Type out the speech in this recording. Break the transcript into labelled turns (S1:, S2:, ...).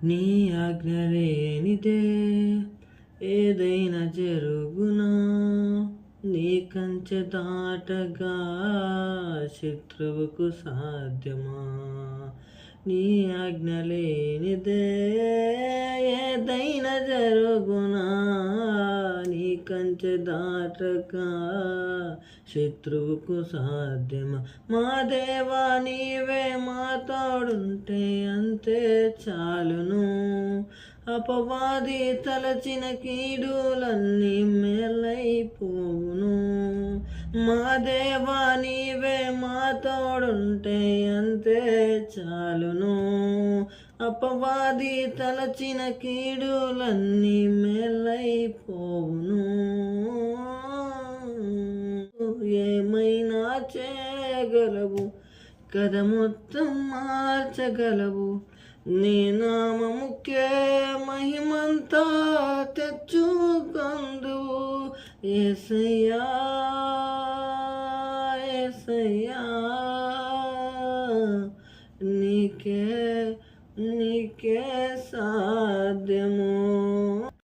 S1: నీ ఆజ్ఞ లేనిదే ఏదైనా జరుగునా, నీ కంచె దాటగా శత్రువుకు సాధ్యమా. నీ ఆజ్ఞ లేనిదే ఏదైనా జరుగునా, నీ కంచె దాటగా శత్రువుకు సాధ్యమా. మా దేవా నీవే మా తోడుంటే అంతే చాలును, అపవాది తలచిన కీడులన్నీ మేలైపోవును. మా దేవా నీవే మా తోడుంటే అంతే చాలును, అపవాది తలచిన కీడులన్నీ మేలైపోవును. ఏమైనా చేయగలవు, కథ మొత్తం మార్చగలవు. నీ నామముకే మహిమంతా తెచ్చుకొందువు. యేసయ్యా యేసయ్యా, నీకే సాధ్యము.